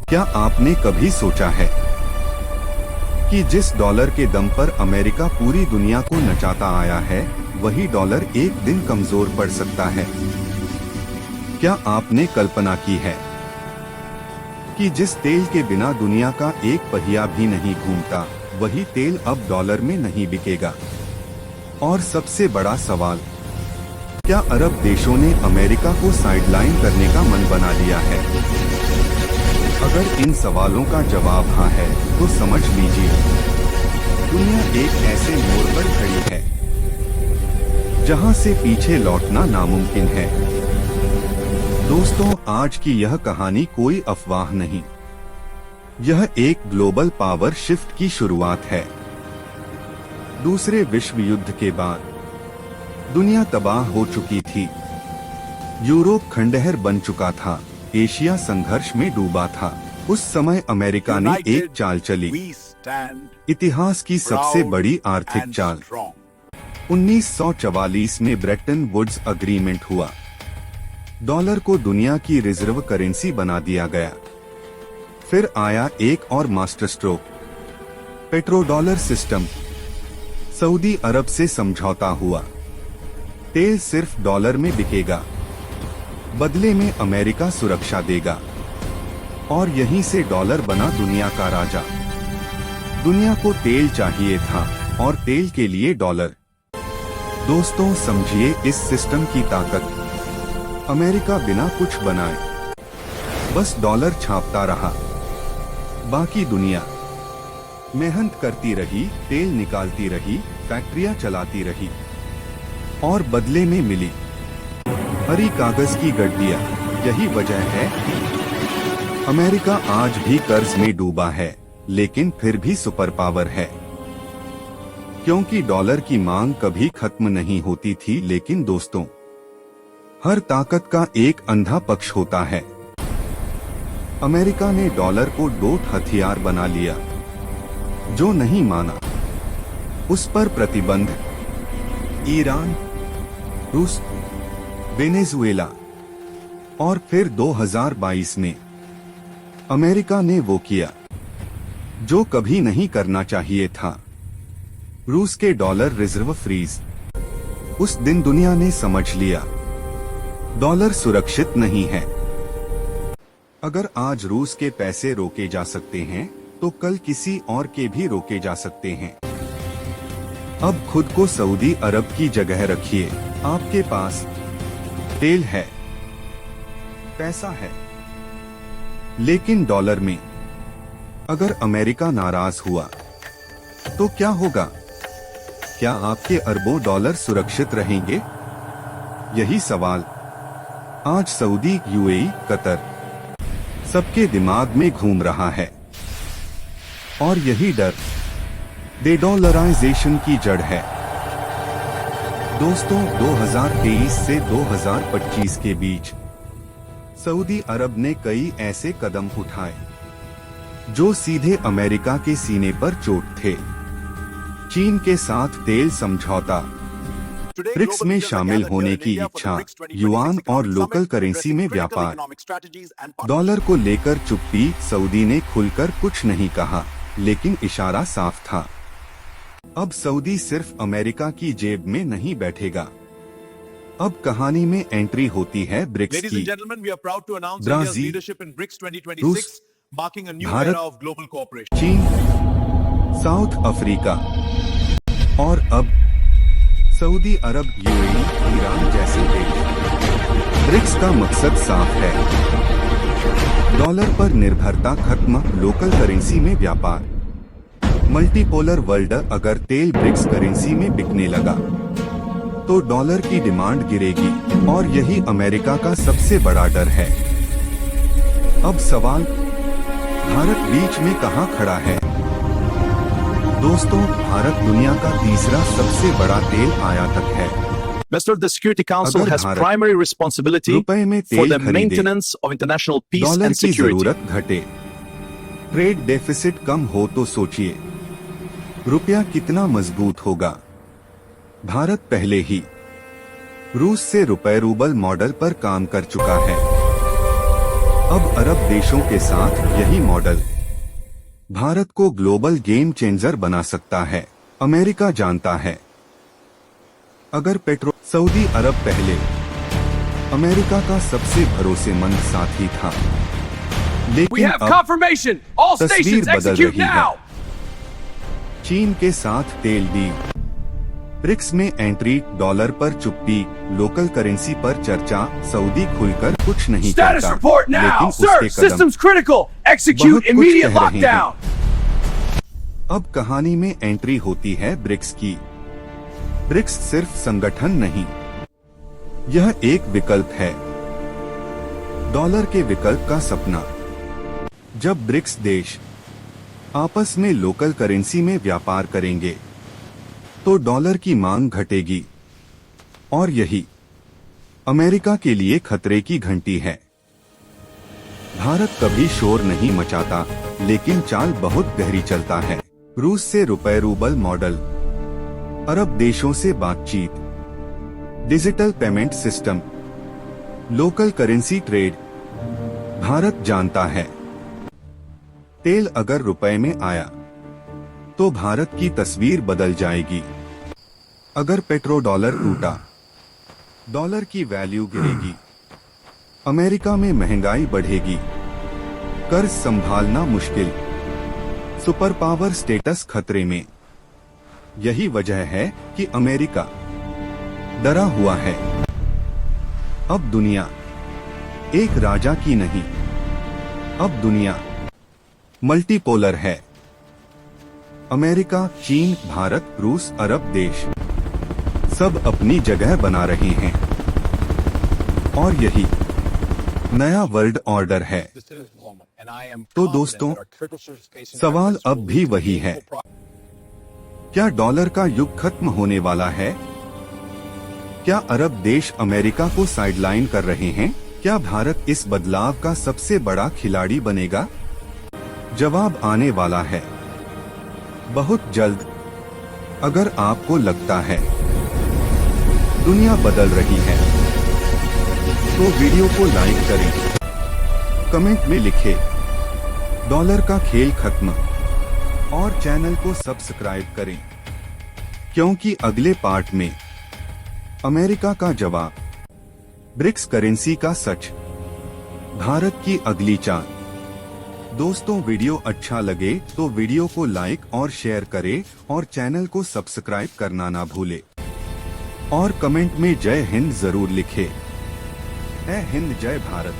क्या आपने कभी सोचा है कि जिस डॉलर के दम पर अमेरिका पूरी दुनिया को नचाता आया है, वही डॉलर एक दिन कमजोर पड़ सकता है? क्या आपने कल्पना की है कि जिस तेल के बिना दुनिया का एक पहिया भी नहीं घूमता, वही तेल अब डॉलर में नहीं बिकेगा? और सबसे बड़ा सवाल, क्या अरब देशों ने अमेरिका को साइडलाइन करने का मन बना लिया है? अगर इन सवालों का जवाब हाँ है, तो समझ लीजिए दुनिया एक ऐसे मोड़ पर खड़ी है जहां से पीछे लौटना नामुमकिन है। दोस्तों, आज की यह कहानी कोई अफवाह नहीं, यह एक ग्लोबल पावर शिफ्ट की शुरुआत है। दूसरे विश्व युद्ध के बाद दुनिया तबाह हो चुकी थी, यूरोप खंडहर बन चुका था, एशिया संघर्ष में डूबा था। उस समय अमेरिका ने एक चाल चली, इतिहास की सबसे बड़ी आर्थिक चाल। 1944 में ब्रेटन वुड्स अग्रीमेंट हुआ, डॉलर को दुनिया की रिजर्व करेंसी बना दिया गया। फिर आया एक और master stroke, petro dollar system. Saudi Arab से समझौता हुआ, तेल सिर्फ डॉलर में बिकेगा, बदले में अमेरिका सुरक्षा देगा, और यहीं से डॉलर बना दुनिया का राजा। दुनिया को तेल चाहिए था और तेल के लिए डॉलर। दोस्तों, समझिए इस सिस्टम की ताकत। अमेरिका बिना कुछ बनाए बस डॉलर छापता रहा, बाकी दुनिया मेहनत करती रही, तेल निकालती रही, फैक्ट्रियां चलाती रही, और बदले में मिली हरी कागज की गड्डियां। यही वजह है कि अमेरिका आज भी कर्ज में डूबा है, लेकिन फिर भी सुपर पावर है। क्योंकि डॉलर की मांग कभी खत्म नहीं होती थी। लेकिन दोस्तों, हर ताकत का एक अंधा पक्ष होता है। अमेरिका ने डॉलर को डोट हथियार बना लिया। जो नहीं माना, उस पर प्रतिबंध। ईरान, रूस, वेनेजुएला, और फिर 2022 में अमेरिका ने वो किया जो कभी नहीं करना चाहिए था, रूस के डॉलर रिजर्व फ्रीज। उस दिन दुनिया ने समझ लिया डॉलर सुरक्षित नहीं है। अगर आज रूस के पैसे रोके जा सकते हैं, तो कल किसी और के भी रोके जा सकते हैं। अब खुद को सऊदी अरब की जगह रखिए। आपके पास तेल है, पैसा है, लेकिन डॉलर में। अगर अमेरिका नाराज हुआ तो क्या होगा? क्या आपके अरबों डॉलर सुरक्षित रहेंगे? यही सवाल आज सऊदी, यूएई, कतर सबके दिमाग में घूम रहा है। और यही डर डे-डॉलराइजेशन की जड़ है। दोस्तों, 2023 से 2025 के बीच सऊदी अरब ने कई ऐसे कदम उठाए जो सीधे अमेरिका के सीने पर चोट थे। चीन के साथ तेल समझौता, ब्रिक्स में शामिल होने की इच्छा, युआन और लोकल करेंसी में व्यापार। डॉलर को लेकर चुप्पी। सऊदी ने खुलकर कुछ नहीं कहा, लेकिन इशारा साफ था। अब सऊदी सिर्फ अमेरिका की जेब में नहीं बैठेगा। अब कहानी में एंट्री होती है ब्रिक्स की। ब्राजील, रूस, भारत, चीन, साउथ अफ्रीका और अब सऊदी अरब, यूएई, ईरान जैसे देश। ब्रिक्स का मकसद साफ है, डॉलर पर निर्भरता खत्म, लोकल करेंसी में व्यापार, मल्टीपोलर वर्ल्ड। अगर तेल ब्रिक्स करेंसी में बिकने लगा तो डॉलर की डिमांड गिरेगी, और यही अमेरिका का सबसे बड़ा डर है। अब सवाल, भारत बीच में कहां खड़ा है? दोस्तों, भारत दुनिया का तीसरा सबसे बड़ा तेल आयातक है। Mr. The Security Council has primary responsibility रुपए में for तेल the maintenance of international peace dollar and की security. जरूरत घटे, ट्रेड डेफिसिट कम हो, तो सोचिए रुपया कितना मजबूत होगा। भारत पहले ही रूस से रुपए रूबल मॉडल पर काम कर चुका है। अब अरब देशों के साथ यही मॉडल भारत को ग्लोबल गेम चेंजर बना सकता है। अमेरिका जानता है, अगर सऊदी अरब पहले अमेरिका का सबसे भरोसेमंद साथी था, We लेकिन have अब confirmation. All तस्वीर stations बदल execute रही है। now. चीन के साथ तेल डील, ब्रिक्स में एंट्री, डॉलर पर चुप्पी, लोकल करेंसी पर चर्चा। सऊदी खुलकर कुछ नहीं Status कहता, report now. लेकिन Sir, उसके कदम systems critical. बहुत Execute कुछ immediate कह रहे हैं। lockdown. अब कहानी में एंट्री होती है ब्रिक्स की। ब्रिक्स सिर्फ संगठन नहीं, यह एक विकल्प है, डॉलर के विकल्प का सपना। जब ब्रिक्स देश आपस में लोकल करेंसी में व्यापार करेंगे तो डॉलर की मांग घटेगी, और यही अमेरिका के लिए खतरे की घंटी है। भारत कभी शोर नहीं मचाता, लेकिन चाल बहुत गहरी चलता है। रूस से रुपए रूबल मॉडल, अरब देशों से बातचीत, digital payment system, local currency trade. Bharat जानता है, तेल अगर रुपए में आया तो भारत की तस्वीर बदल जाएगी। अगर पेट्रो डॉलर टूटा, डॉलर की वैल्यू गिरेगी, अमेरिका में महंगाई बढ़ेगी, कर्ज संभालना मुश्किल, सुपर पावर स्टेटस खतरे में। यही वजह है कि अमेरिका डरा हुआ है। अब दुनिया एक राजा की नहीं, अब दुनिया मल्टीपोलर है। अमेरिका, चीन, भारत, रूस, अरब देश सब अपनी जगह बना रहे हैं, और यही नया वर्ल्ड ऑर्डर है। तो दोस्तों, सवाल अब भी वही है, क्या डॉलर का युग खत्म होने वाला है? क्या अरब देश अमेरिका को साइडलाइन कर रहे हैं? क्या भारत इस बदलाव का सबसे बड़ा खिलाड़ी बनेगा? जवाब आने वाला है बहुत जल्द। अगर आपको लगता है दुनिया बदल रही है तो वीडियो को लाइक करें, कमेंट में लिखें डॉलर का खेल खत्म, और चैनल को सब्सक्राइब करें, क्योंकि अगले पार्ट में अमेरिका का जवाब, ब्रिक्स करेंसी का सच, भारत की अगली चाल। दोस्तों, वीडियो अच्छा लगे तो वीडियो को लाइक और शेयर करें, और चैनल को सब्सक्राइब करना ना भूले, और कमेंट में जय हिंद जरूर लिखें। जय हिंद, जय भारत।